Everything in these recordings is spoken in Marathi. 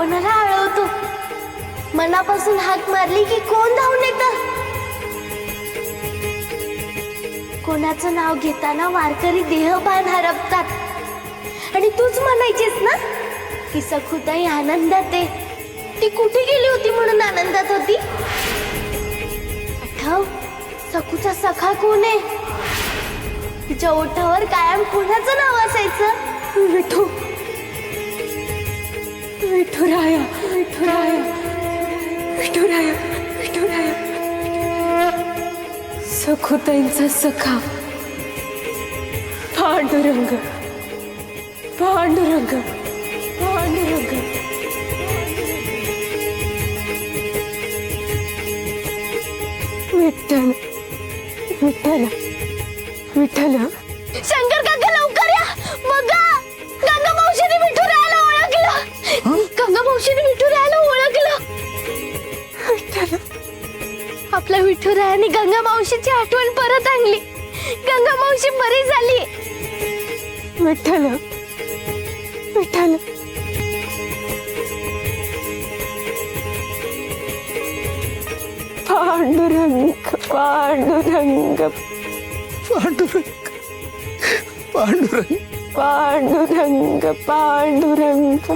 कोणाला आळवतो? मनापासून हाक मारली की कोण धावून येतं? कोणाचं नाव घेताना वारकरी देहभान हरपतात आणि तूच म्हणायचीस ना की सखुताई आनंदात आहे. ती कुठे गेली होती म्हणून आनंदात होती? आठव, सखूचा सखा कोण आहे? तिच्या ओठावर कायम कोणाचं नाव असायचं? विठू, विठुराया, विठुराया, विठुराया, विठुराया. सखुताईंचा सखा पांडुरंग, पांडुरंग, पांडुरंग. विठ्ठल, विठ्ठल, विठ्ठल. शंकर काका लवकर या. बघा, गंगा मावशीने विठुरायाला ओळखलं. गंगा मावशीने विठुरायाला ओळखलं. विठ्ठल, आपल्या विठुरायाने गंगा मावशीची आठवण परत आणली. गंगा मावशी बरी झाली. विठ्ठल, विठ्ठल. पांडुरंग, पांडुरंग, पांडुरंग, पांडुरंग. पांडुरंग, पांडुरंग.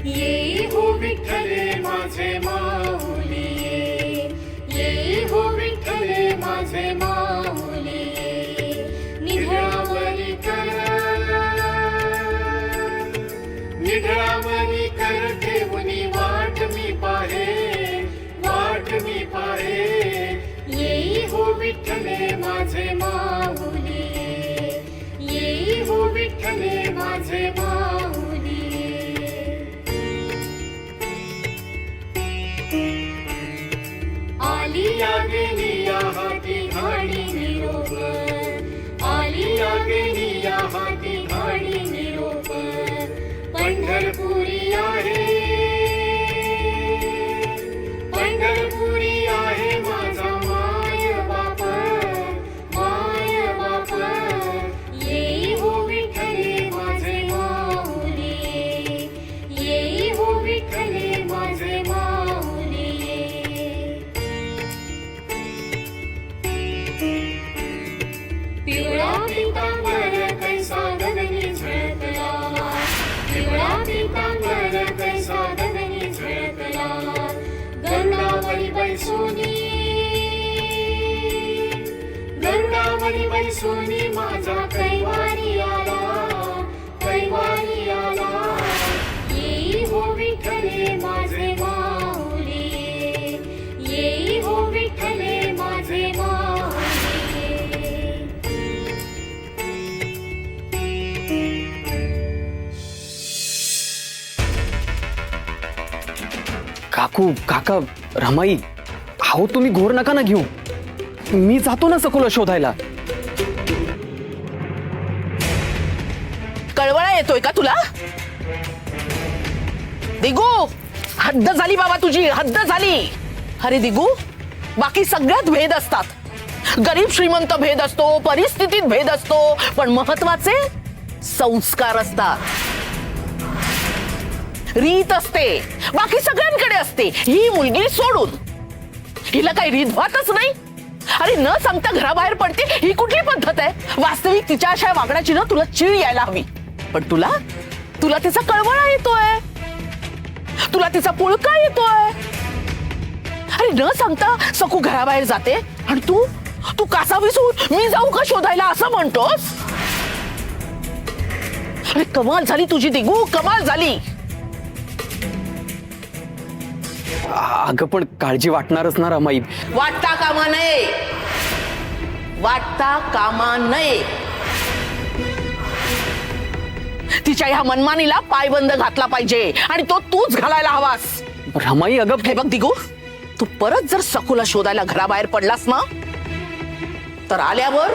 ये हो विठ्ठले माझे माऊली, ये हो विठ्ठले माझे माऊली. निढळावरी कर, निढळावरी कर ठेवूनी वाट मी पाहे, वाट मी पाहे. ये हो विठ्ठले माझे माऊली, ये हो विठ्ठले माझे माऊली. आलिया गेलिया हाती घाडी निरोप, आलिया गेलिया हाती घाडी निरोप. पंढरपुरी आहे, पंढरपुरी आहे माझा माय बाप, माय बाप. ये हो विठ्ठले माझे माऊली, ये हो विठ्ठले माझे माऊली. पिवळा पितांबर कैसा गगनी झळकला, पिवळा पितांबर कैसा गगनी झळकला. गरुडावरी बैसोनी, गरुडावरी बैसोनी माझा कैवारी आला, कैवारी आला. ये हो विठ्ठले माझे माऊली, ये हो विठ्ठले माझे माऊली. काकू, काका, रमाई, अहो तुम्ही घोर नका ना घेऊ. मी जातो ना सखूला शोधायला. कळवळा येतोय का तुला? दिगू, हद्द झाली बाबा तुझी, हद्द झाली. अरे दिगू, बाकी सगळ्यात भेद असतात. गरीब श्रीमंत भेद असतो, परिस्थितीत भेद असतो, पण महत्वाचे संस्कार असतात, रीत असते. बाकी सगळ्यांकडे असते, ही मुलगी सोडून. हिला काही रीतभातच नाही. अरे न सांगता घराबाहेर पडते, ही कुठली पद्धत आहे? वास्तविक तिच्या अशा वागण्याची ना तुला चीड यायला हवी. पण तुला तुला तिचा कळवळा येतोय, तुला तिचा पुळका येतोय. अरे न सांगता सकू घराबाहेर जाते आणि तू तू कासा विसून मी जाऊ का शोधायला असं म्हणतोस? अरे कमाल झाली तुझी दिगू, कमाल झाली. अगं पण काळजी वाटणारच ना रमाई. वाटता कामा नये, वाटता कामा नये. तिच्या ह्या मनमानीला पायबंद घातला पाहिजे आणि तो तूच घालायला हवास. रमाई अगं हे बघ दिगू, तू परत जर सकूला शोधायला घराबाहेर पडलास ना, तर आल्यावर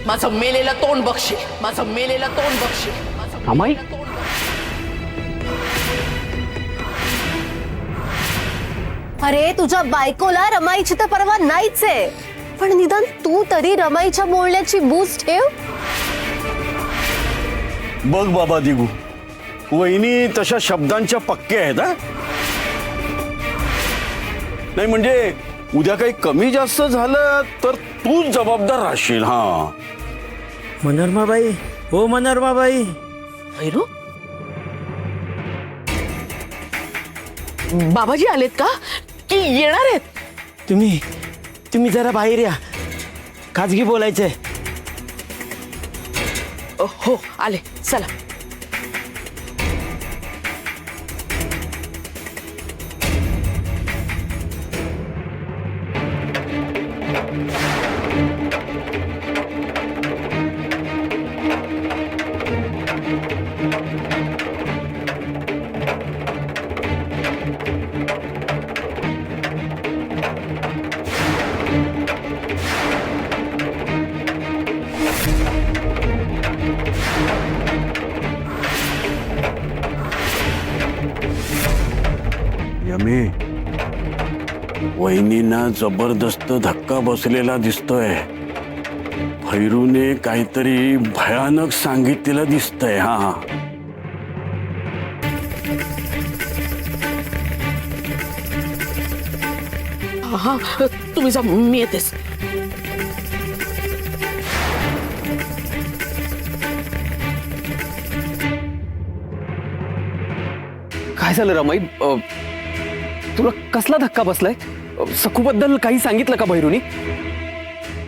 माझं मेलेलं तोंड बघशील, माझं मेलेलं तोंड बघशील. रमाई, अरे तुझ्या बायकोला रमाईची तर परवा नाहीच आहे, पण निदान तू तरी रमाईच्या बोलण्याची बूज ठेव. बघ बाबा दिगू, वहिनी तशा शब्दांच्या पक्क्या आहेत हा. नाही म्हणजे उद्या काही कमी जास्त झालं तर तूच जबाबदार राहशील. हा मनोरमाबाई, हो मनोरमाबाई. भैरू, बाबाजी आलेत का की येणार आहेत? तुम्ही जरा बाहेर या, खाजगी बोलायचंय. हो आले, चला. यमे, वहिनींना जबरदस्त धक्का बसलेला दिसतोय. भैरूने काहीतरी भयानक सांगितलेलं दिसतंय. हा हा, तुम्ही जा, मी येतेस. काय झालं रमाई? तुला कसला धक्का बसलाय? सखूबद्दल काही सांगितलं का भैरूनी?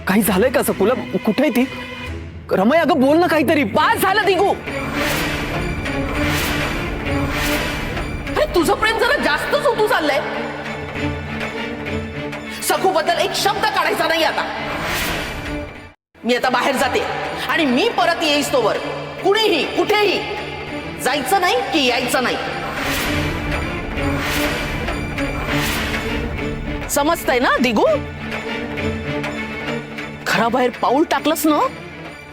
काही झालंय का सखूला? कुठे ती? रमाई अगं बोल ना काहीतरी. बास झालं दिगू. अरे तुझं प्रेम जरा जास्तच होतू चाललंय. सखूबद्दल एक शब्द काढायचा नाही आता. मी आता बाहेर जाते आणि मी परत येईस तोवर कुणीही कुठेही जायचं नाही की यायचं नाही. समजतंय ना दिगू? घराबाहेर पाऊल टाकलंस ना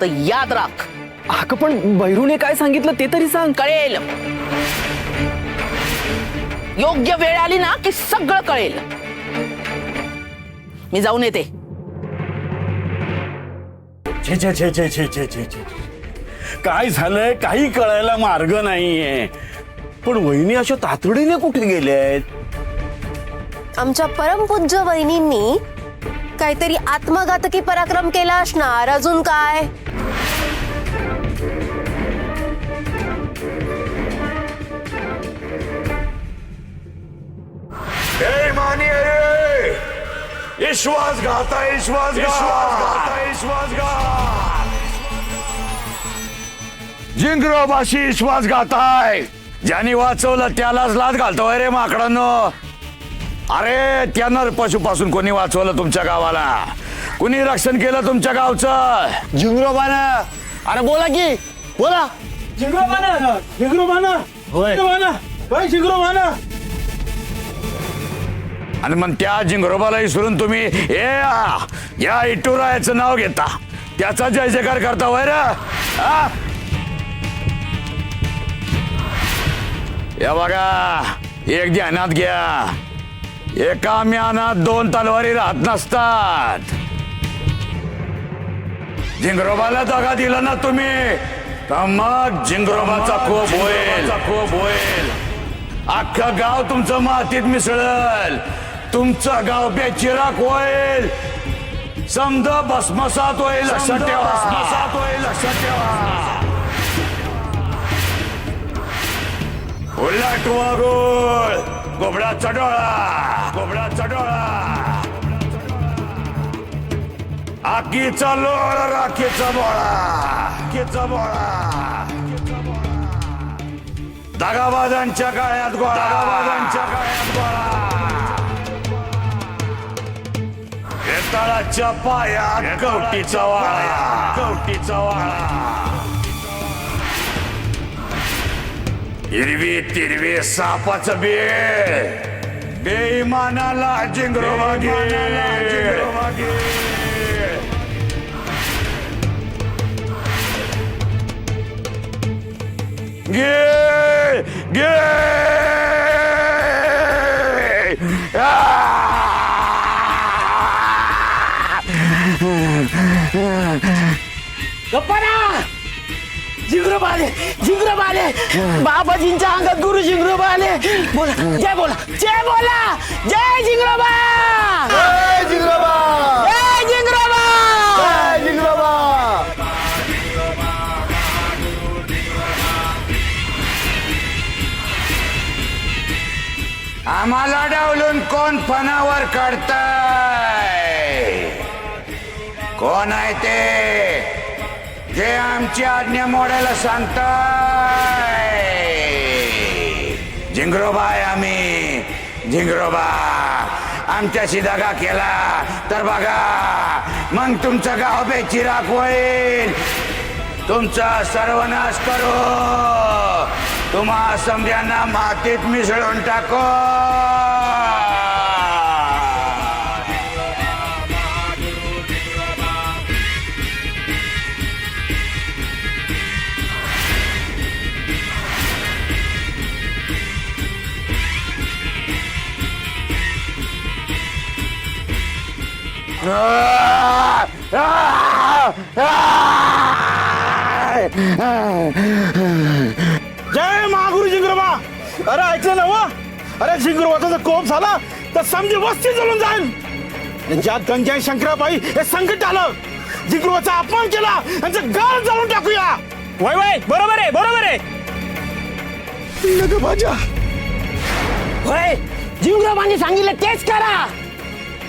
तर याद राख. अगं पण भैरूने काय सांगितलं ते तरी सांग. कळेल. योग्य वेळ आली ना की सगळं कळेल. मी जाऊन येते. छे छे छे छे छे छे छे छे. काय झालंय काही कळायला मार्ग नाहीये. पण वहिनी अशा तातडीने कुठे गेल्यात? आमच्या परमपूज्य वहिनींनी काहीतरी आत्मघातकी पराक्रम केला असणार. अजून काय? विश्वासघात आहे, विश्वासघात. जिंगरोबाशी विश्वासघात आहे. ज्यांनी वाचवलं त्यालाच लाच घालतोय रे माकडांनो. अरे त्या नरपशूपासून कोणी वाचवलं तुमच्या गावाला? कुणी रक्षण केलं तुमच्या गावचं? जिंगरोबानं. अरे बोला की, बोला. आणि मग त्या जिंगरोबाला विसरून तुम्ही या इटुरायाचं नाव घेता, त्याचा जय जयकार करता वय रे? या बघा, एक ध्यानात घ्या, एका म्यानात दोन तलवारी राहत नसतात. जिंगरोबाला दगा दिला ना तुम्ही तर मग जिंगरोबाचा कोप होईल. अख्खं गाव तुमचं मातीत मिसळल. तुमचं गाव बेचिराक होईल. समजा भस्मसात होईल. लक्षात ठेवा. उलट वागोळ, गोबडाचा डोळा. आगीचा लोळ, राखीचा बोळा. दगाबाजांच्या काळ्यात गोळा. तळाच्या पायात कवटीचा वाळा. हिरवी तिरवी सापाचं बेळ, बेईमानाला जिंगरोबा घे. गे गप्पारा जिंगरोबा आले बाबाजींच्या अंगात गुरु जिंगरोबा आले बोला जय बोला जय बोला जय जिंगरोबा जय जिंगरोबा जय जिंगरोबा जय जिंगरोबा आम्हाला डावलून कोण फणावर काढताय? कोण आहे ते जे आमची आज्ञा मोडायला सांगताय? झिंगरोबा आहे आम्ही, झिंगरोबा. आमच्याशी दगा केला तर बघा मग तुमचं गाव बेचिराख होईल, तुमचा सर्वनाश करू, तुम्हा समध्यांना मातीत मिसळून टाको. जय महागुरु जिंगरोबा. अरे ऐकलं ना वा, अरे जिंगरोबाचा जर कोप झाला तर समजी वस्ती जळून जाईल. ज्यात गंजाई शंकराबाई हे संकट आलं, जिंगरोबाचा अपमान केला, त्यांचं घर जळून टाकूया. वय वय बरोबर आहे बरोबर आहे. माझ्या होय जिंगरोबांनी सांगितलं तेच करा.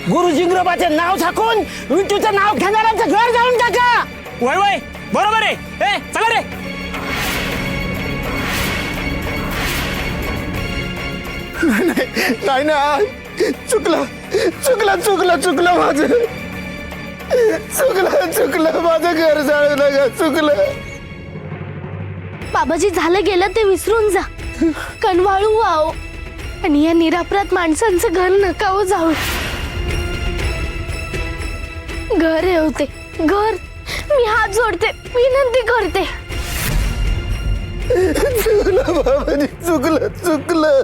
गुरु जिंगरोबाचे नाव झाकून विठूचं नाव घेणाऱ्यांचं घर जाळून टाका. वय वय बरोबर आहे. ए चला रे. नाही ना चुकलं चुकलं चुकलं चुकलं माझं चुकलं चुकलं माझं घर जाळलं का चुकलं. बाबाजी झालं गेलं ते विसरून जा, कणवाळू व्हाओ आणि या निरापराध माणसांचं घर नका हो जाऊ. घर आहे होते घर, मी हात जोडते, विनंती करते. चुकलं बाबाजी चुकलं चुकलं.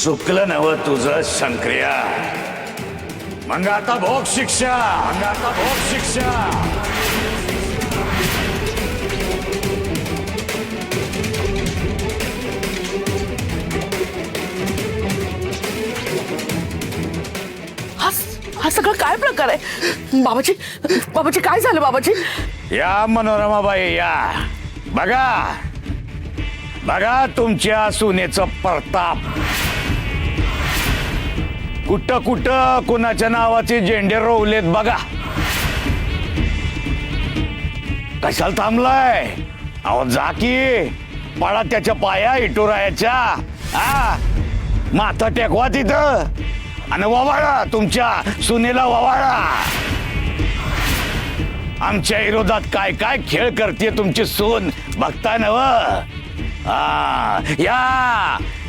चुकलं नव तुझं शंकर्या. मग आता भोग शिक्षा, मग आता भोग शिक्षा. हा सगळं काय प्रकार आहे बाबाजी? बाबाजी काय झालं बाबाजी? या मनोरमाबाई या, बघा बघा तुमच्या सुनेचं प्रताप. कुठं कुठं कुणाच्या नावाचे झेंडे रोवलेत बघा. कशाला थांबलाय? अहो जा की, पळा त्याच्या पाया इटोरायाच्या. हा माथा टेकवा तिथं आणि ववाळा, तुमच्या सुनेला ववाळा. आमच्या विरोधात काय काय खेळ करते तुमची सून बघताय नव.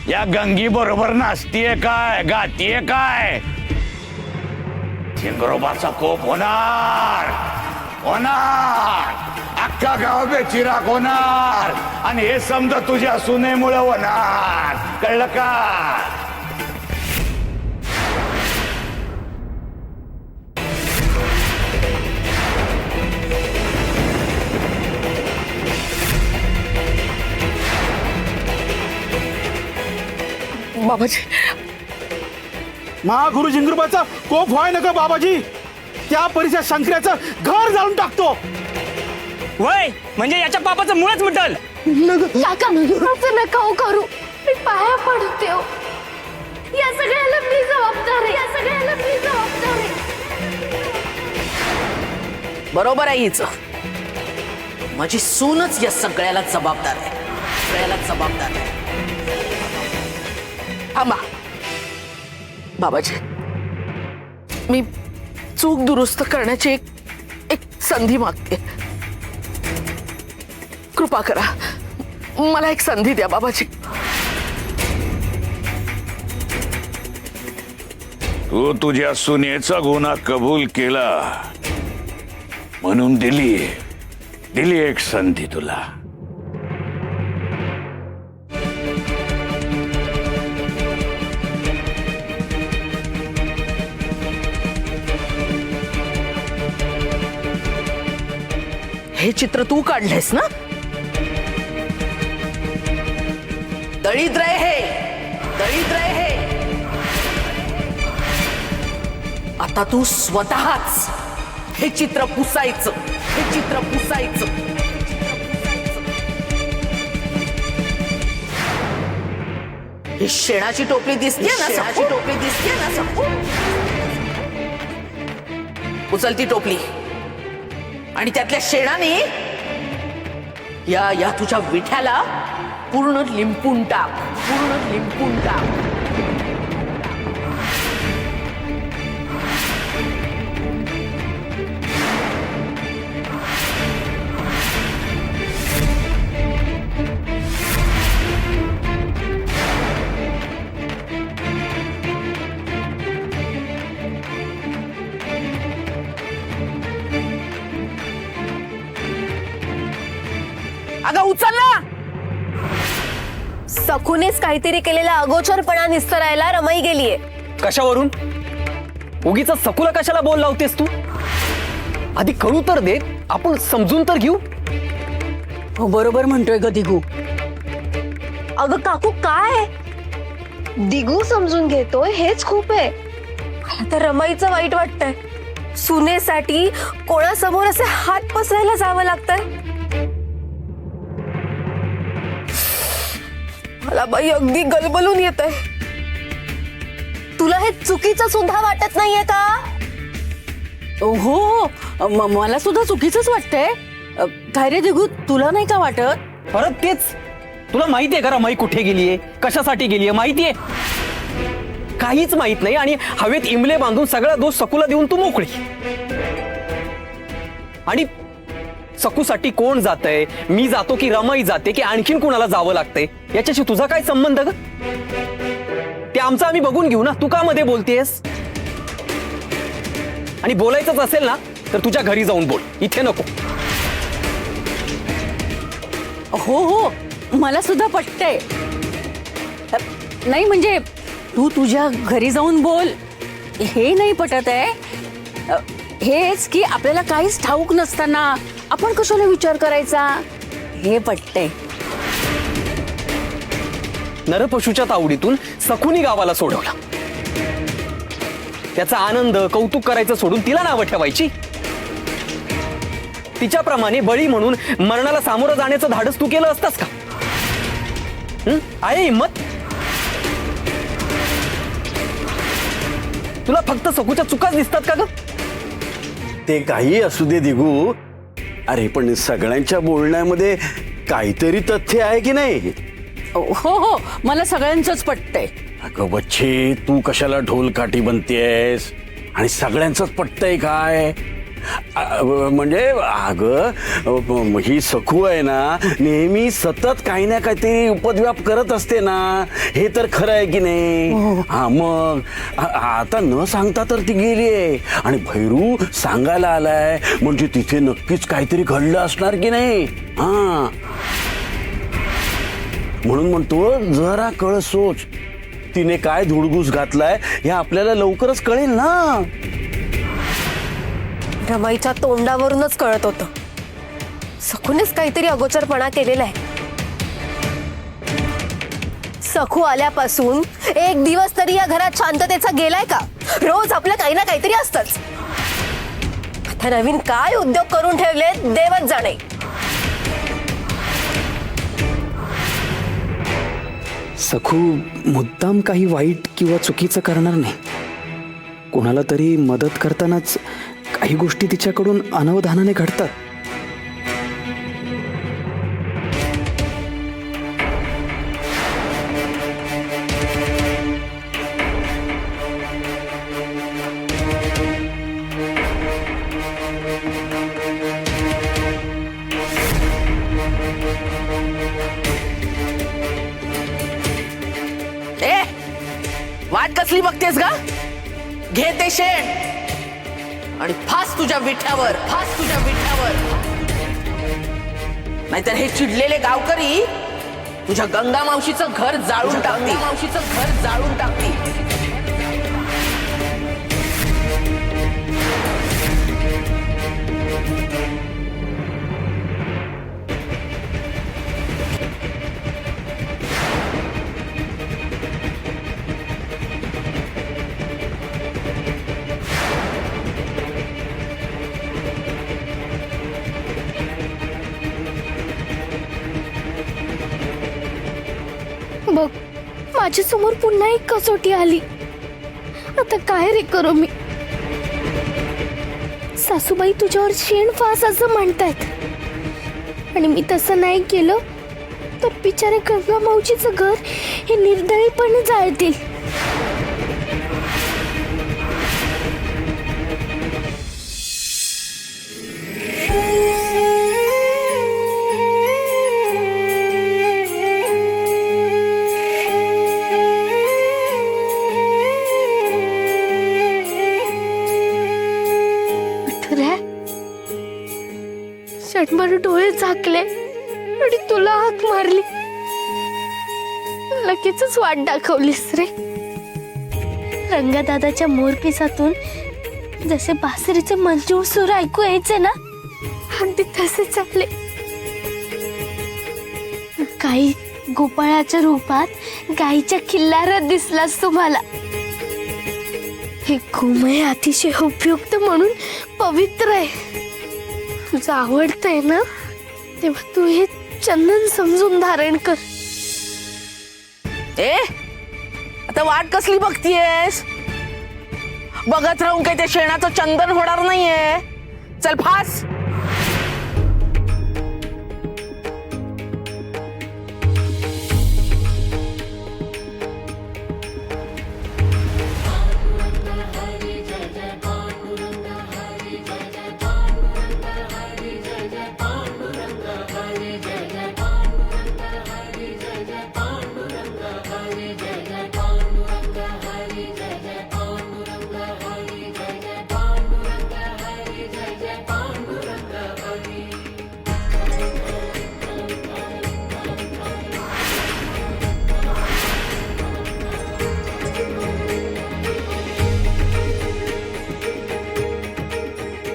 या गंगी बरोबर नाचतीये काय, गातीये काय? झिंगरोबाचा कोप होणार होणार, अख्खा गाव बेचिराख होणार आणि हे समजा तुझ्या सुनेमुळे होणार. कळलं का? बाबाजी महागुरु जिंगरोबाचा कोप व्हाय नका बाबाजी. त्या परिसर शंकराचं घर जाळून टाकतो. वय म्हणजे याच्या पापाचं मुळच मिटल. काका असं नका हो करू, मी पाया पडते हो. या सगळ्याला मी जबाबदार आहे, या सगळ्याला मी जबाबदार आहे. बरोबर आहे हिचं. माझी सूनच या सगळ्याला जबाबदार आहे, सगळ्याला जबाबदार आहे. थांबा बाबाजी, मी चूक दुरुस्त करण्याची एक संधी मागते. कृपा करा, मला एक संधी द्या बाबाजी. तू तुझ्या सुनेचा गुन्हा कबूल केला म्हणून दिली एक संधी तुला. हे चित्र तू काढलंयस ना? दळिद्र आहे हे, दळिद्र आहे हे. आता तू स्वतःच हे चित्र पुसायचं, हे चित्र पुसायचं. ही शेणाची टोपली दिसते ना, शेणाची टोपली दिसते ना सखू. उचल ती टोपली आणि त्यातल्या शेणाने या तुझ्या विठ्याला पूर्ण लिंपून टाक, पूर्ण लिंपून टाक. अगं उचल ना. सखूनेच काहीतरी केलेला अगोचरपणा निस्तरायला रमाई गेलीये. कशावरून? उगीच सखूला कशाला बोल लावतेस तू? आधी कळू तर दे, आपण समजून तर घेऊ. हो बरोबर म्हणतोय ग दिगू. अगं काकू काय दिगू समजून घेतोय हेच खूप आहे. मला तर रमाईचं वाईट वाटतंय. सुनेसाठी कोणासमोर असे हात पसरायला जावं लागतंय. मला बाई अगदी गलबलून येत आहे. तुला हे चुकीचं सुद्धा वाटत नाहीये का? हो मला सुद्धा चुकीचंच वाटतंय. काय रे दिगू, तुला नाही का वाटत? परत तेच. तुला माहितीये का रमाई कुठे गेलीये, कशासाठी गेलीये? माहितीये? काहीच माहित नाही आणि हवेत इमले बांधून सगळा दोष सकूला देऊन तू मोकळी. आणि सकूसाठी कोण जातंय, मी जातो की रमाई जाते की आणखीन कुणाला जावं लागतंय, याच्याशी तुझा काय संबंध ग? ते आमचं आम्ही बघून घेऊ ना. तू का मध्ये बोलतेस? आणि बोलायचंच असेल ना तर तुझ्या घरी जाऊन बोल, इथे नको. हो हो मला सुद्धा पटतंय. नाही म्हणजे तू तुझ्या घरी जाऊन बोल हे नाही पटत आहे. हेच की आपल्याला काहीच ठाऊक नसताना आपण कशाला विचार करायचा हे पटतंय. नरपशूच्या तावडीतून सखूनी गावाला सोडवला. त्याचा आनंद कौतुक करायचं सोडून तिला नावं ठेवायची. तिच्याप्रमाणे बळी म्हणून मरणाला सामोरं जाण्याचं धाडस तू केलं असतास का? आहे हिम्मत? तुला फक्त सकूच्या चुकाच दिसतात का ग? ते काही असू दे दिगू. अरे पण सगळ्यांच्या बोलण्यामध्ये काहीतरी तथ्य आहे की नाही? हो हो मला सगळ्यांचंच पटतंय. अगं बच्चे, तू कशाला ढोल काठी बनतेस? आणि सगळ्यांचंच पटतंय काय? म्हणजे अगं ही सखू आहे ना, नेहमी सतत काही ना काहीतरी उपद्व्याप करत असते ना. हे तर खरं आहे की नाही? हा मग आता न सांगता तर ती गेलीये आणि भैरू सांगायला आलाय म्हणजे तिथे नक्कीच काहीतरी घडलं असणार की नाही? हा म्हणून म्हणतो जरा कळ सोच. तिने काय धुडगूस घातलाय हे आपल्याला लवकरच कळेल ना. रमाईच्या तोंडावरूनच कळत होतं सखूनेच काहीतरी अगोचरपणा केलेला आहे. सखू आल्यापासून एक दिवस तरी या घरात शांततेचा गेलाय का? रोज आपलं काही ना काहीतरी असतंच. आता नवीन काय उद्योग करून ठेवले देवच जाणे. सखू मुद्दाम काही वाईट किंवा चुकीचं करणार नाही. कोणाला तरी मदत करतानाच काही गोष्टी तिच्याकडून अनवधानाने घडतात. वाट कसली बघतेस का? घे ते शेण आणि फास तुझ्या विठ्यावर, फास तुझ्या विठ्यावर. नाहीतर हे चिडलेले गावकरी तुझ्या गंगा मावशीचं घर जाळून टाकतील, मावशीचं घर जाळून टाकतील. माझ्यासमोर पुन्हा एक कसोटी आली. आता काय रे करू मी? सासूबाई तुझ्यावर शेण फास असं म्हणतायत आणि मी तसं नाही केलं तर बिचारे गंगा मावशीचं घर हे निर्दयीपणे जाळतील. क्षणभर डोळे झाकले आणि तुला हाक मारली. लगेचच वाट दाखवलीस रे. रंगादादाच्या मोरपिसातून जसे बासरीचे मंजूळ सूर ऐकू यायचे ना, अगदी तसे चालले. गाई गोपाळाच्या रूपात गाईच्या खिल्लारात दिसलास तुम्हाला. हे गोमय अतिशय उपयुक्त म्हणून पवित्र आहे. तुझं आवडतंय ना, तेव्हा तू हे चंदन समजून धारण कर. ए आता वाट कसली बघतीयेस? बघत राहून काही त्या शेणाचं चंदन होणार नाहीये. चल फास.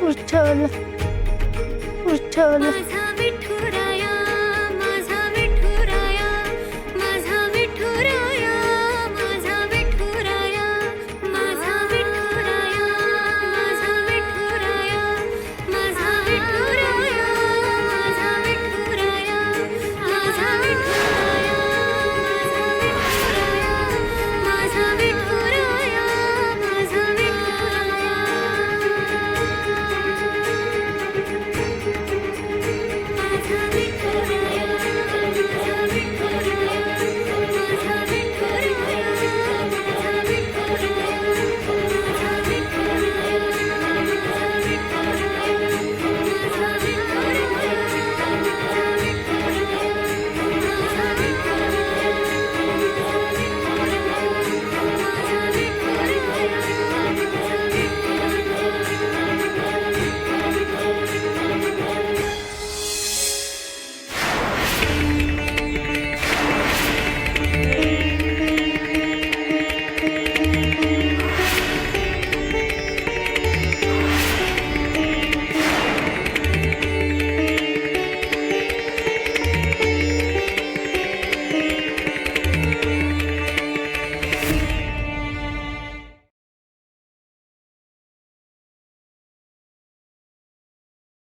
विठ्ठल विठ्ठल